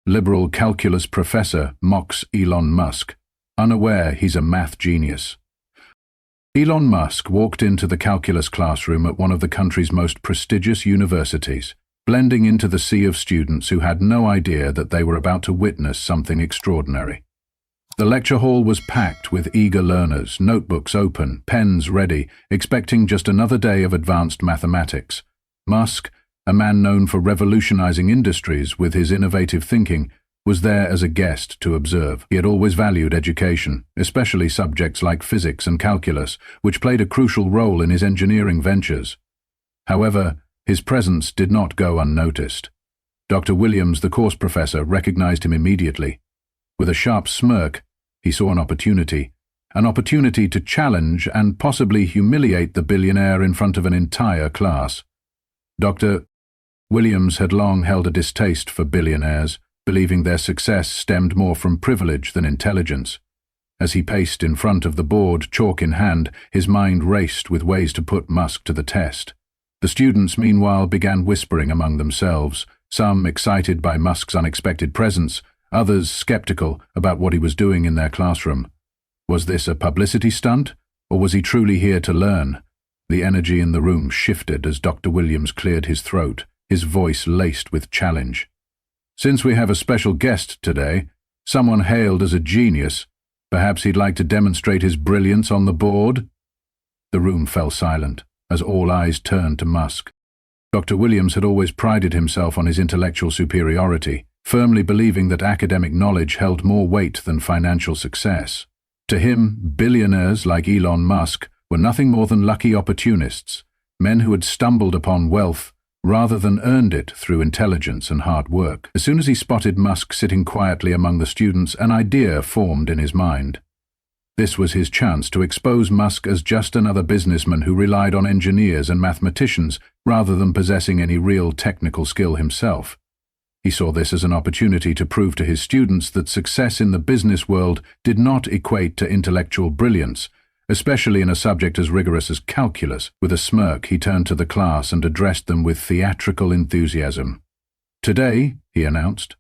liberal calculus professor mocks Elon Musk, unaware he's a math genius. Elon Musk walked into the calculus classroom at one of the country's most prestigious universities, blending into the sea of students who had no idea that they were about to witness something extraordinary. The lecture hall was packed with eager learners, notebooks open, pens ready, expecting just another day of advanced mathematics. Musk, a man known for revolutionizing industries with his innovative thinking, was there as a guest to observe. He had always valued education, especially subjects like physics and calculus, which played a crucial role in his engineering ventures. However, his presence did not go unnoticed. Dr. Williams, the course professor, recognized him immediately. With a sharp smirk, he saw an opportunity to challenge and possibly humiliate the billionaire in front of an entire class. Dr. Williams had long held a distaste for billionaires, believing their success stemmed more from privilege than intelligence. As he paced in front of the board, chalk in hand, his mind raced with ways to put Musk to the test. The students, meanwhile, began whispering among themselves, some excited by Musk's unexpected presence, others skeptical about what he was doing in their classroom. Was this a publicity stunt, or was he truly here to learn? The energy in the room shifted as Dr. Williams cleared his throat, his voice laced with challenge. "Since we have a special guest today, someone hailed as a genius, perhaps he'd like to demonstrate his brilliance on the board?" The room fell silent, as all eyes turned to Musk. Dr. Williams had always prided himself on his intellectual superiority, firmly believing that academic knowledge held more weight than financial success. To him, billionaires like Elon Musk were nothing more than lucky opportunists, men who had stumbled upon wealth rather than earned it through intelligence and hard work. As soon as he spotted Musk sitting quietly among the students, an idea formed in his mind. This was his chance to expose Musk as just another businessman who relied on engineers and mathematicians rather than possessing any real technical skill himself. He saw this as an opportunity to prove to his students that success in the business world did not equate to intellectual brilliance, especially in a subject as rigorous as calculus. With a smirk, he turned to the class and addressed them with theatrical enthusiasm. "Today," he announced,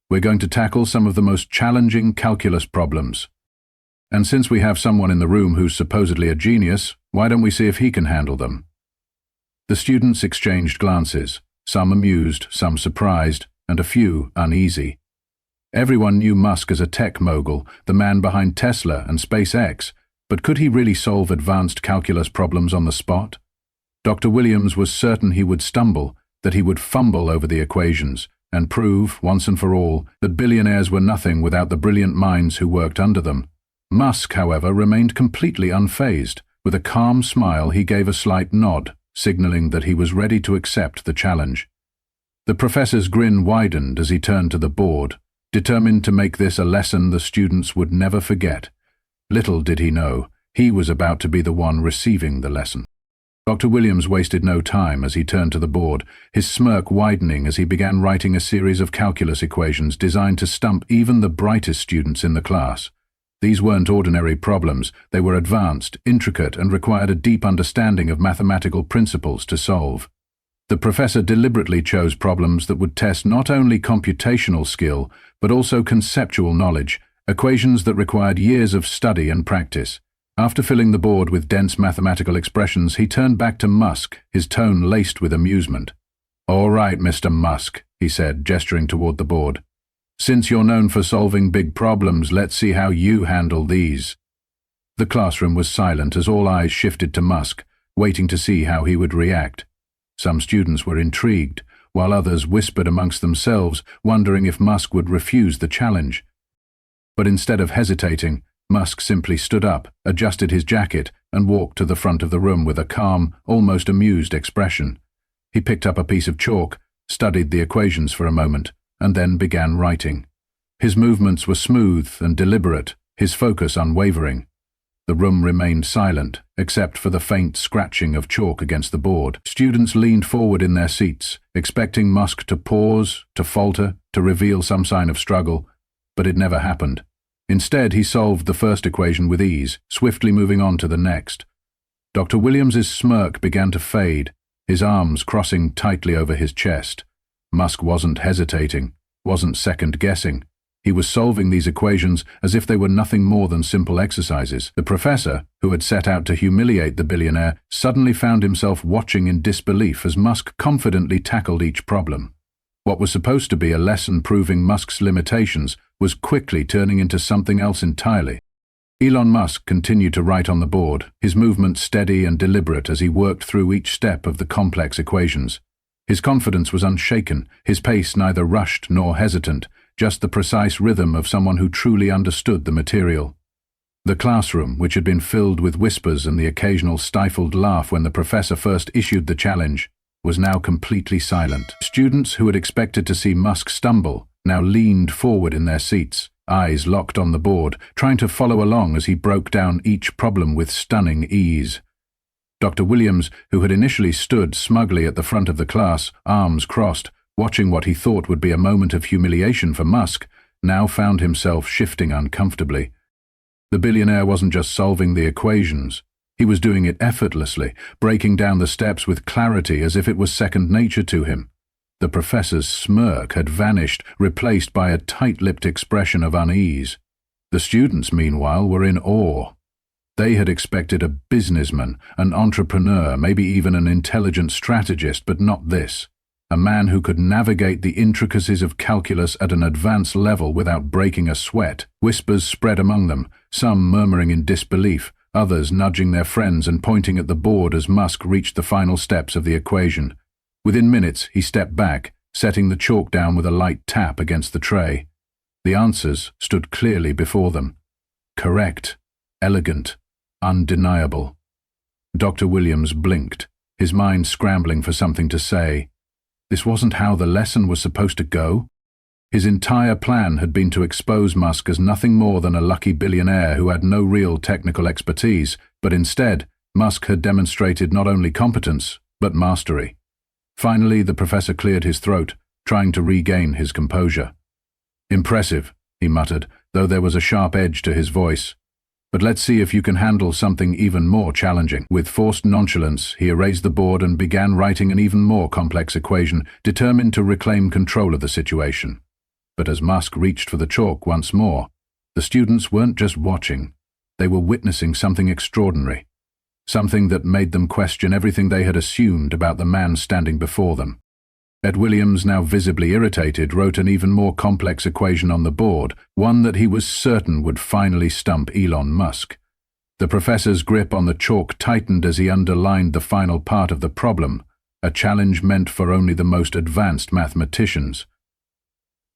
"we're going to tackle some of the most challenging calculus problems. And since we have someone in the room who's supposedly a genius, why don't we see if he can handle them?" The students exchanged glances, some amused, some surprised, and a few uneasy. Everyone knew Musk as a tech mogul, the man behind Tesla and SpaceX, but could he really solve advanced calculus problems on the spot? Dr. Williams was certain he would stumble, that he would fumble over the equations, and prove, once and for all, that billionaires were nothing without the brilliant minds who worked under them. Musk, however, remained completely unfazed. With a calm smile, he gave a slight nod, signaling that he was ready to accept the challenge. The professor's grin widened as he turned to the board, determined to make this a lesson the students would never forget. Little did he know, he was about to be the one receiving the lesson. Dr. Williams wasted no time as he turned to the board, his smirk widening as he began writing a series of calculus equations designed to stump even the brightest students in the class. These weren't ordinary problems, they were advanced, intricate, and required a deep understanding of mathematical principles to solve. The professor deliberately chose problems that would test not only computational skill, but also conceptual knowledge, equations that required years of study and practice. After filling the board with dense mathematical expressions, he turned back to Musk, his tone laced with amusement. "All right, Mr. Musk," he said, gesturing toward the board. "Since you're known for solving big problems, let's see how you handle these." The classroom was silent as all eyes shifted to Musk, waiting to see how he would react. Some students were intrigued, while others whispered amongst themselves, wondering if Musk would refuse the challenge. But instead of hesitating, Musk simply stood up, adjusted his jacket, and walked to the front of the room with a calm, almost amused expression. He picked up a piece of chalk, studied the equations for a moment, and then began writing. His movements were smooth and deliberate, his focus unwavering. The room remained silent, except for the faint scratching of chalk against the board. Students leaned forward in their seats, expecting Musk to pause, to falter, to reveal some sign of struggle, but it never happened. Instead, he solved the first equation with ease, swiftly moving on to the next. Dr. Williams's smirk began to fade, his arms crossing tightly over his chest. Musk wasn't hesitating. wasn't second-guessing. He was solving these equations as if they were nothing more than simple exercises. The professor, who had set out to humiliate the billionaire, suddenly found himself watching in disbelief as Musk confidently tackled each problem. What was supposed to be a lesson proving Musk's limitations was quickly turning into something else entirely. Elon Musk continued to write on the board, his movements steady and deliberate as he worked through each step of the complex equations. His confidence was unshaken, his pace neither rushed nor hesitant, just the precise rhythm of someone who truly understood the material. The classroom, which had been filled with whispers and the occasional stifled laugh when the professor first issued the challenge, was now completely silent. Students who had expected to see Musk stumble now leaned forward in their seats, eyes locked on the board, trying to follow along as he broke down each problem with stunning ease. Dr. Williams, who had initially stood smugly at the front of the class, arms crossed, watching what he thought would be a moment of humiliation for Musk, now found himself shifting uncomfortably. The billionaire wasn't just solving the equations. He was doing it effortlessly, breaking down the steps with clarity as if it was second nature to him. The professor's smirk had vanished, replaced by a tight-lipped expression of unease. The students, meanwhile, were in awe. They had expected a businessman, an entrepreneur, maybe even an intelligent strategist, but not this. A man who could navigate the intricacies of calculus at an advanced level without breaking a sweat. Whispers spread among them, some murmuring in disbelief, others nudging their friends and pointing at the board as Musk reached the final steps of the equation. Within minutes, he stepped back, setting the chalk down with a light tap against the tray. The answers stood clearly before them. Correct, elegant, undeniable. Dr. Williams blinked, his mind scrambling for something to say. This wasn't how the lesson was supposed to go. His entire plan had been to expose Musk as nothing more than a lucky billionaire who had no real technical expertise, but instead, Musk had demonstrated not only competence, but mastery. Finally, the professor cleared his throat, trying to regain his composure. Impressive, he muttered, though there was a sharp edge to his voice. But let's see if you can handle something even more challenging. With forced nonchalance, he erased the board and began writing an even more complex equation, determined to reclaim control of the situation. But as Musk reached for the chalk once more, the students weren't just watching. They were witnessing something extraordinary. Something that made them question everything they had assumed about the man standing before them. Ed Williams, now visibly irritated, wrote an even more complex equation on the board, one that he was certain would finally stump Elon Musk. The professor's grip on the chalk tightened as he underlined the final part of the problem, a challenge meant for only the most advanced mathematicians.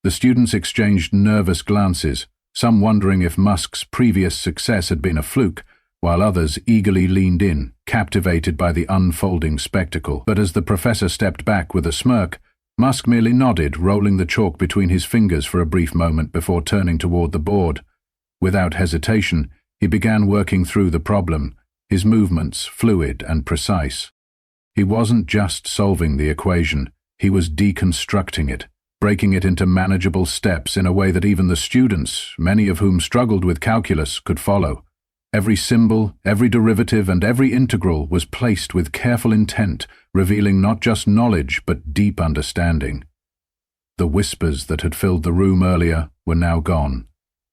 The students exchanged nervous glances, some wondering if Musk's previous success had been a fluke, while others eagerly leaned in, captivated by the unfolding spectacle. But as the professor stepped back with a smirk, Musk merely nodded, rolling the chalk between his fingers for a brief moment before turning toward the board. Without hesitation, he began working through the problem, his movements fluid and precise. He wasn't just solving the equation, he was deconstructing it, breaking it into manageable steps in a way that even the students, many of whom struggled with calculus, could follow. Every symbol, every derivative, and every integral was placed with careful intent, revealing not just knowledge but deep understanding. The whispers that had filled the room earlier were now gone,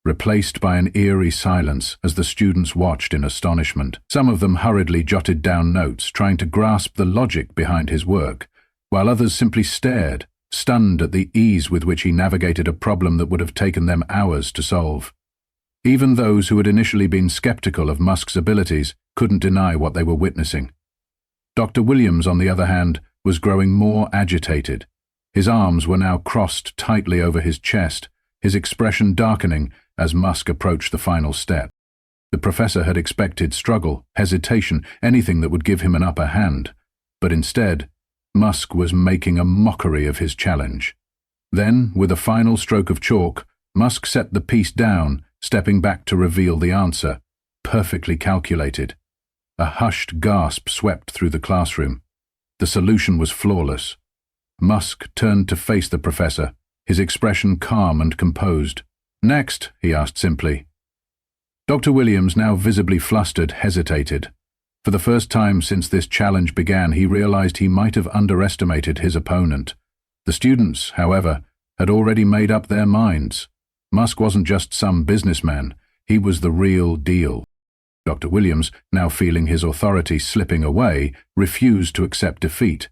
replaced by an eerie silence as the students watched in astonishment. Some of them hurriedly jotted down notes, trying to grasp the logic behind his work, while others simply stared, stunned at the ease with which he navigated a problem that would have taken them hours to solve. Even those who had initially been skeptical of Musk's abilities couldn't deny what they were witnessing. Dr. Williams, on the other hand, was growing more agitated. His arms were now crossed tightly over his chest, his expression darkening as Musk approached the final step. The professor had expected struggle, hesitation, anything that would give him an upper hand. But instead, Musk was making a mockery of his challenge. Then, with a final stroke of chalk, Musk set the piece down, stepping back to reveal the answer, perfectly calculated. A hushed gasp swept through the classroom. The solution was flawless. Musk turned to face the professor, his expression calm and composed. "Next," he asked simply. Dr. Williams, now visibly flustered, hesitated. For the first time since this challenge began, he realized he might have underestimated his opponent. The students, however, had already made up their minds. Musk wasn't just some businessman, he was the real deal. Dr. Williams, now feeling his authority slipping away, refused to accept defeat.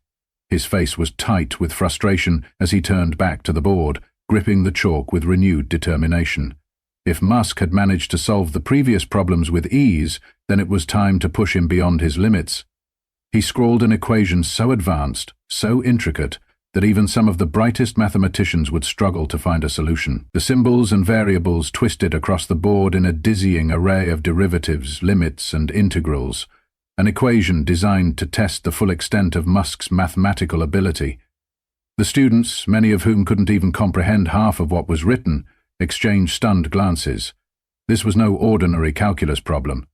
His face was tight with frustration as he turned back to the board, gripping the chalk with renewed determination. If Musk had managed to solve the previous problems with ease, then it was time to push him beyond his limits. He scrawled an equation so advanced, so intricate, that even some of the brightest mathematicians would struggle to find a solution. The symbols and variables twisted across the board in a dizzying array of derivatives, limits, and integrals, an equation designed to test the full extent of Musk's mathematical ability. The students, many of whom couldn't even comprehend half of what was written, exchanged stunned glances. This was no ordinary calculus problem.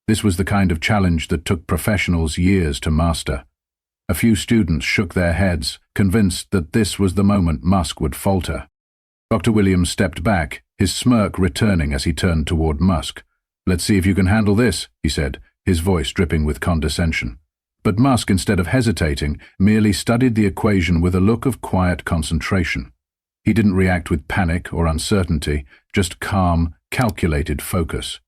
This was the kind of challenge that took professionals years to master. A few students shook their heads, convinced that this was the moment Musk would falter. Dr. Williams stepped back, his smirk returning as he turned toward Musk. "Let's see if you can handle this," he said, his voice dripping with condescension. But Musk, instead of hesitating, merely studied the equation with a look of quiet concentration. He didn't react with panic or uncertainty, just calm, calculated focus.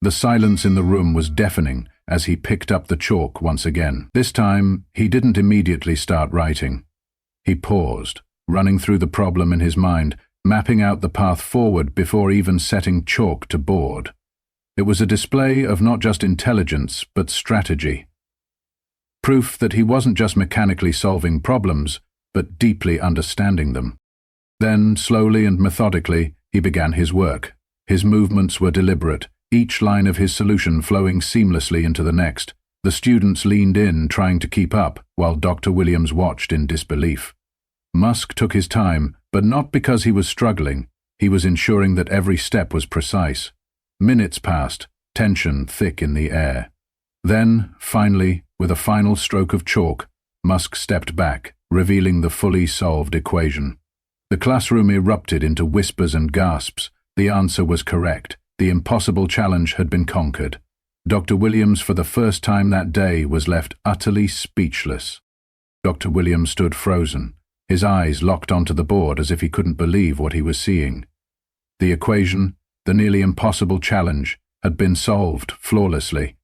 The silence in the room was deafening as he picked up the chalk once again. This time, he didn't immediately start writing. He paused, running through the problem in his mind, mapping out the path forward before even setting chalk to board. It was a display of not just intelligence, but strategy. Proof that he wasn't just mechanically solving problems, but deeply understanding them. Then, slowly and methodically, he began his work. His movements were deliberate, each line of his solution flowing seamlessly into the next. The students leaned in, trying to keep up, while Dr. Williams watched in disbelief. Musk took his time, but not because he was struggling. He was ensuring that every step was precise. Minutes passed, tension thick in the air. Then, finally, with a final stroke of chalk, Musk stepped back, revealing the fully solved equation. The classroom erupted into whispers and gasps. The answer was correct. The impossible challenge had been conquered. Dr. Williams, for the first time that day, was left utterly speechless. Dr. Williams stood frozen, his eyes locked onto the board as if he couldn't believe what he was seeing. The equation, the nearly impossible challenge, had been solved flawlessly.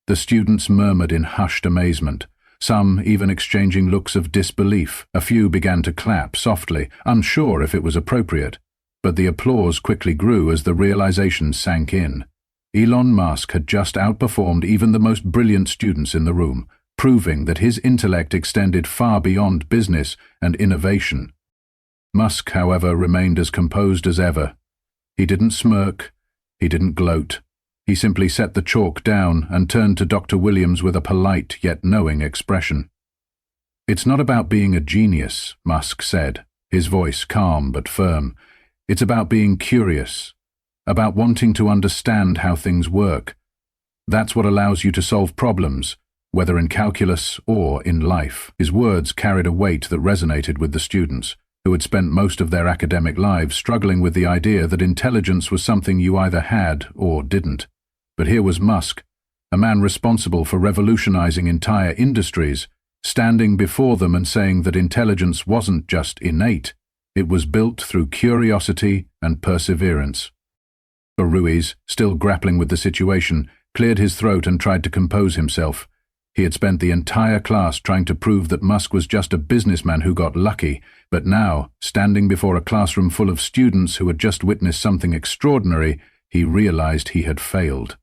The students murmured in hushed amazement, some even exchanging looks of disbelief. A few began to clap softly, unsure if it was appropriate. But the applause quickly grew as the realization sank in. Elon Musk had just outperformed even the most brilliant students in the room, proving that his intellect extended far beyond business and innovation. Musk, however, remained as composed as ever. He didn't smirk, he didn't gloat. He simply set the chalk down and turned to Dr. Williams with a polite yet knowing expression. "It's not about being a genius," Musk said, his voice calm but firm. "It's about being curious, about wanting to understand how things work. That's what allows you to solve problems, whether in calculus or in life." His words carried a weight that resonated with the students, who had spent most of their academic lives struggling with the idea that intelligence was something you either had or didn't. But here was Musk, a man responsible for revolutionizing entire industries, standing before them and saying that intelligence wasn't just innate. It was built through curiosity and perseverance. Ruiz, still grappling with the situation, cleared his throat and tried to compose himself. He had spent the entire class trying to prove that Musk was just a businessman who got lucky, but now, standing before a classroom full of students who had just witnessed something extraordinary, he realized he had failed.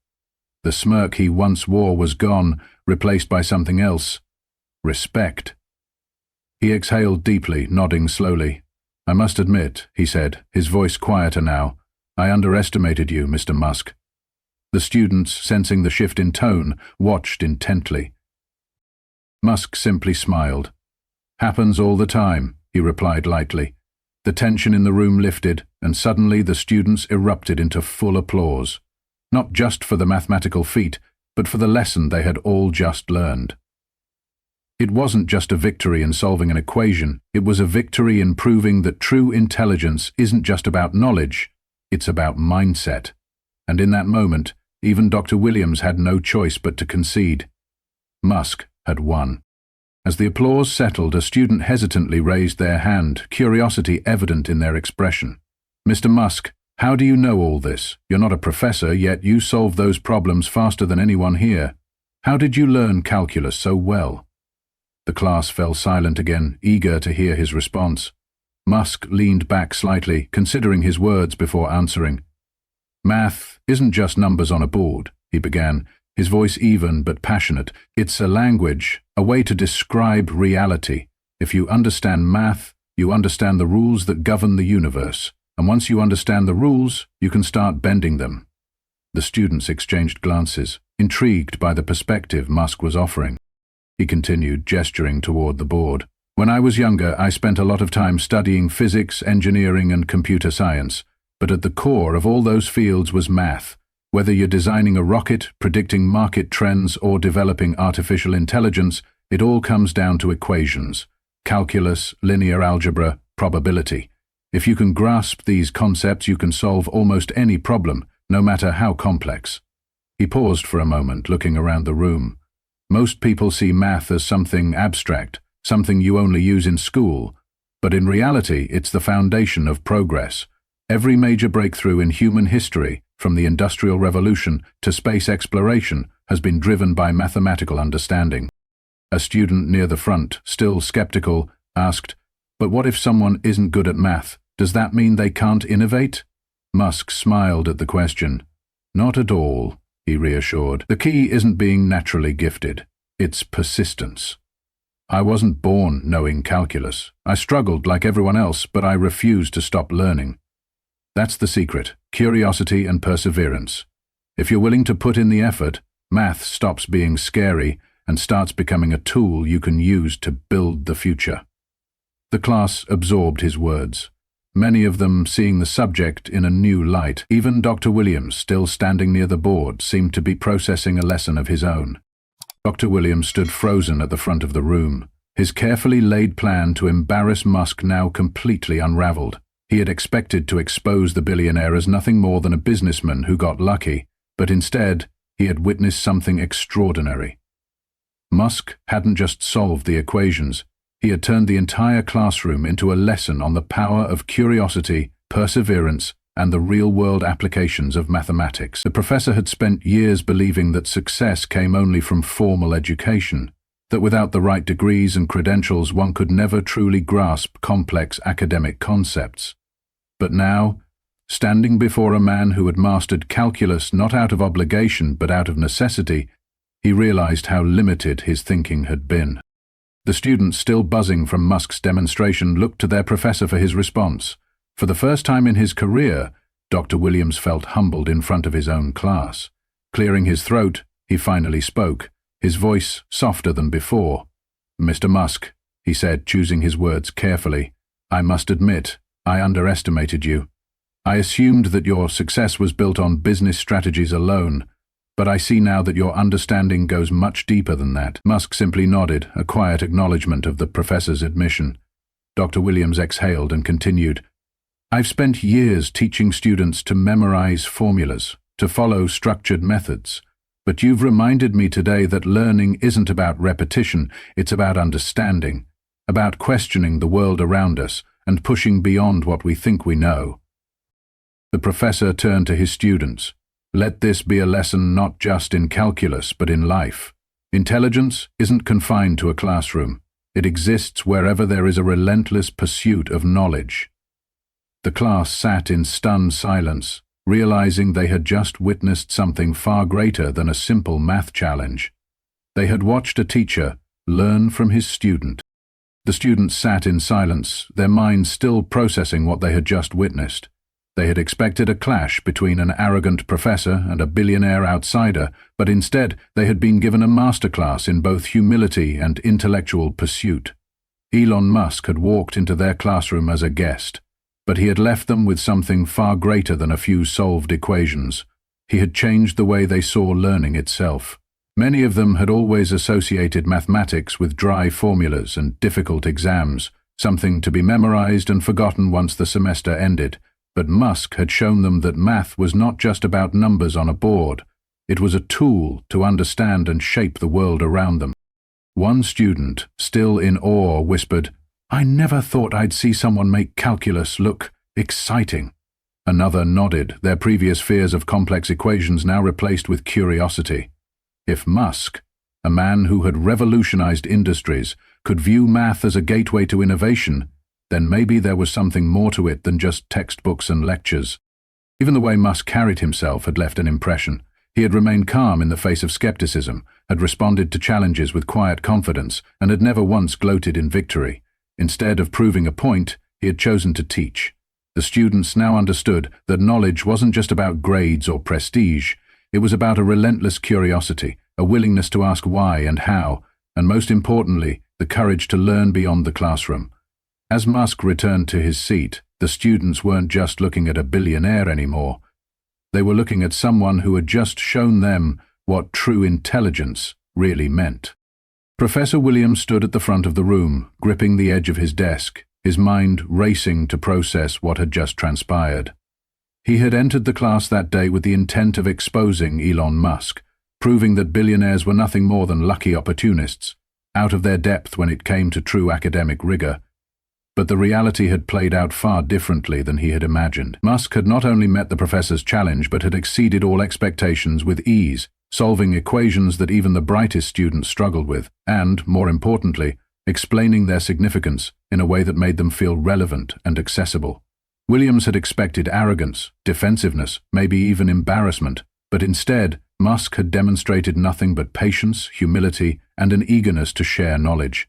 The smirk he once wore was gone, replaced by something else: respect. He exhaled deeply, nodding slowly. "I must admit," he said, his voice quieter now, "I underestimated you, Mr. Musk." The students, sensing the shift in tone, watched intently. Musk simply smiled. "Happens all the time," he replied lightly. The tension in the room lifted, and suddenly the students erupted into full applause. Not just for the mathematical feat, but for the lesson they had all just learned. It wasn't just a victory in solving an equation, it was a victory in proving that true intelligence isn't just about knowledge, it's about mindset. And in that moment, even Dr. Williams had no choice but to concede. Musk had won. As the applause settled, a student hesitantly raised their hand, curiosity evident in their expression. "Mr. Musk, how do you know all this? You're not a professor, yet you solve those problems faster than anyone here. How did you learn calculus so well?" The class fell silent again, eager to hear his response. Musk leaned back slightly, considering his words before answering. "Math isn't just numbers on a board," he began, his voice even but passionate. "It's a language, a way to describe reality. If you understand math, you understand the rules that govern the universe. And once you understand the rules, you can start bending them." The students exchanged glances, intrigued by the perspective Musk was offering. He continued, gesturing toward the board. "When I was younger, I spent a lot of time studying physics, engineering, and computer science. But at the core of all those fields was math. Whether you're designing a rocket, predicting market trends, or developing artificial intelligence, it all comes down to equations. Calculus, linear algebra, probability. If you can grasp these concepts, you can solve almost any problem, no matter how complex." He paused for a moment, looking around the room. Most people see math as something abstract, something you only use in school. But in reality, it's the foundation of progress. Every major breakthrough in human history, from the Industrial Revolution to space exploration, has been driven by mathematical understanding. A student near the front, still skeptical, asked, "But what if someone isn't good at math? Does that mean they can't innovate?" Musk smiled at the question. "Not at all," he reassured. "The key isn't being naturally gifted. It's persistence. I wasn't born knowing calculus. I struggled like everyone else, but I refused to stop learning. That's the secret: curiosity and perseverance. If you're willing to put in the effort, math stops being scary and starts becoming a tool you can use to build the future." The class absorbed his words, many of them seeing the subject in a new light. Even Dr. Williams, still standing near the board, seemed to be processing a lesson of his own. Dr. Williams stood frozen at the front of the room, his carefully laid plan to embarrass Musk now completely unraveled. He had expected to expose the billionaire as nothing more than a businessman who got lucky, but instead, he had witnessed something extraordinary. Musk hadn't just solved the equations, he had turned the entire classroom into a lesson on the power of curiosity, perseverance, and the real-world applications of mathematics. The professor had spent years believing that success came only from formal education, that without the right degrees and credentials one could never truly grasp complex academic concepts. But now, standing before a man who had mastered calculus not out of obligation but out of necessity, he realized how limited his thinking had been. The students, still buzzing from Musk's demonstration, looked to their professor for his response. For the first time in his career, Dr. Williams felt humbled in front of his own class. Clearing his throat, he finally spoke, his voice softer than before. "Mr. Musk," he said, choosing his words carefully, "I must admit, I underestimated you. I assumed that your success was built on business strategies alone, but I see now that your understanding goes much deeper than that." Musk simply nodded, a quiet acknowledgement of the professor's admission. Dr. Williams exhaled and continued, "I've spent years teaching students to memorize formulas, to follow structured methods. But you've reminded me today that learning isn't about repetition, it's about understanding, about questioning the world around us and pushing beyond what we think we know." The professor turned to his students. "Let this be a lesson not just in calculus, but in life. Intelligence isn't confined to a classroom. It exists wherever there is a relentless pursuit of knowledge." The class sat in stunned silence, realizing they had just witnessed something far greater than a simple math challenge. They had watched a teacher learn from his student. The students sat in silence, their minds still processing what they had just witnessed. They had expected a clash between an arrogant professor and a billionaire outsider, but instead they had been given a masterclass in both humility and intellectual pursuit. Elon Musk had walked into their classroom as a guest, but he had left them with something far greater than a few solved equations. He had changed the way they saw learning itself. Many of them had always associated mathematics with dry formulas and difficult exams, something to be memorized and forgotten once the semester ended. But Musk had shown them that math was not just about numbers on a board. It was a tool to understand and shape the world around them. One student, still in awe, whispered, "I never thought I'd see someone make calculus look exciting." Another nodded, their previous fears of complex equations now replaced with curiosity. If Musk, a man who had revolutionized industries, could view math as a gateway to innovation, then maybe there was something more to it than just textbooks and lectures. Even the way Musk carried himself had left an impression. He had remained calm in the face of skepticism, had responded to challenges with quiet confidence, and had never once gloated in victory. Instead of proving a point, he had chosen to teach. The students now understood that knowledge wasn't just about grades or prestige. It was about a relentless curiosity, a willingness to ask why and how, and most importantly, the courage to learn beyond the classroom. As Musk returned to his seat, the students weren't just looking at a billionaire anymore. They were looking at someone who had just shown them what true intelligence really meant. Professor Williams stood at the front of the room, gripping the edge of his desk, his mind racing to process what had just transpired. He had entered the class that day with the intent of exposing Elon Musk, proving that billionaires were nothing more than lucky opportunists, out of their depth when it came to true academic rigor. But the reality had played out far differently than he had imagined. Musk had not only met the professor's challenge, but had exceeded all expectations with ease, solving equations that even the brightest students struggled with, and, more importantly, explaining their significance in a way that made them feel relevant and accessible. Williams had expected arrogance, defensiveness, maybe even embarrassment, but instead, Musk had demonstrated nothing but patience, humility, and an eagerness to share knowledge.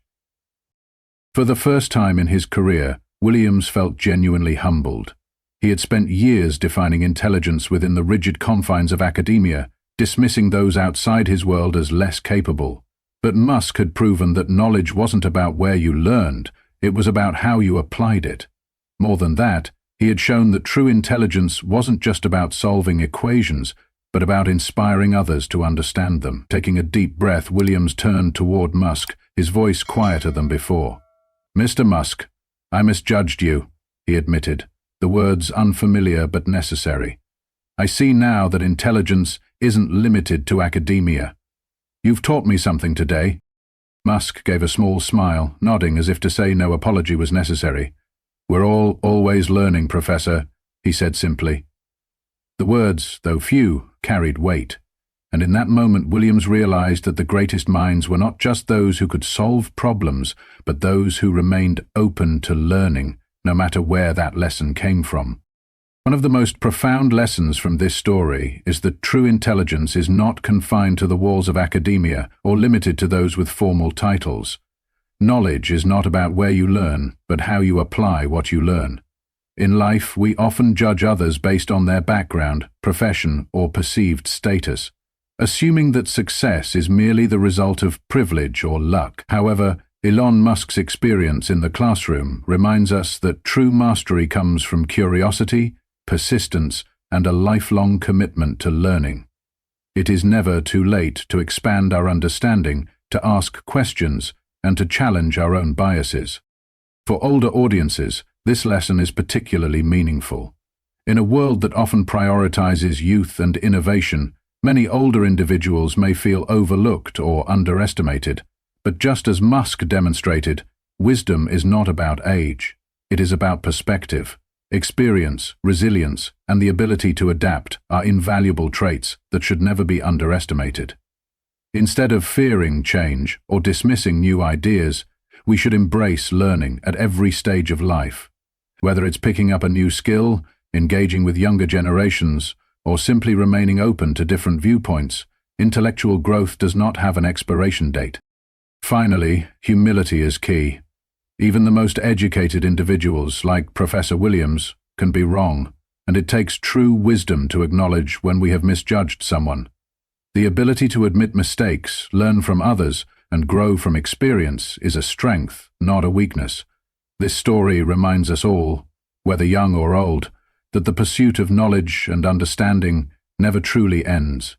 For the first time in his career, Williams felt genuinely humbled. He had spent years defining intelligence within the rigid confines of academia, dismissing those outside his world as less capable. But Musk had proven that knowledge wasn't about where you learned, it was about how you applied it. More than that, he had shown that true intelligence wasn't just about solving equations, but about inspiring others to understand them. Taking a deep breath, Williams turned toward Musk, his voice quieter than before. "Mr. Musk, I misjudged you," he admitted, the words unfamiliar but necessary. "I see now that intelligence isn't limited to academia. You've taught me something today." Musk gave a small smile, nodding as if to say no apology was necessary. "We're all always learning, Professor," he said simply. The words, though few, carried weight. And in that moment Williams realized that the greatest minds were not just those who could solve problems, but those who remained open to learning, no matter where that lesson came from. One of the most profound lessons from this story is that true intelligence is not confined to the walls of academia or limited to those with formal titles. Knowledge is not about where you learn, but how you apply what you learn. In life, we often judge others based on their background, profession, or perceived status, assuming that success is merely the result of privilege or luck. However, Elon Musk's experience in the classroom reminds us that true mastery comes from curiosity, persistence, and a lifelong commitment to learning. It is never too late to expand our understanding, to ask questions, and to challenge our own biases. For older audiences, this lesson is particularly meaningful. In a world that often prioritizes youth and innovation, many older individuals may feel overlooked or underestimated, but just as Musk demonstrated, wisdom is not about age. It is about perspective. Experience, resilience, and the ability to adapt are invaluable traits that should never be underestimated. Instead of fearing change or dismissing new ideas, we should embrace learning at every stage of life. Whether it's picking up a new skill, engaging with younger generations, or simply remaining open to different viewpoints, intellectual growth does not have an expiration date. Finally, humility is key. Even the most educated individuals, like Professor Williams, can be wrong, and it takes true wisdom to acknowledge when we have misjudged someone. The ability to admit mistakes, learn from others, and grow from experience is a strength, not a weakness. This story reminds us all, whether young or old, that the pursuit of knowledge and understanding never truly ends.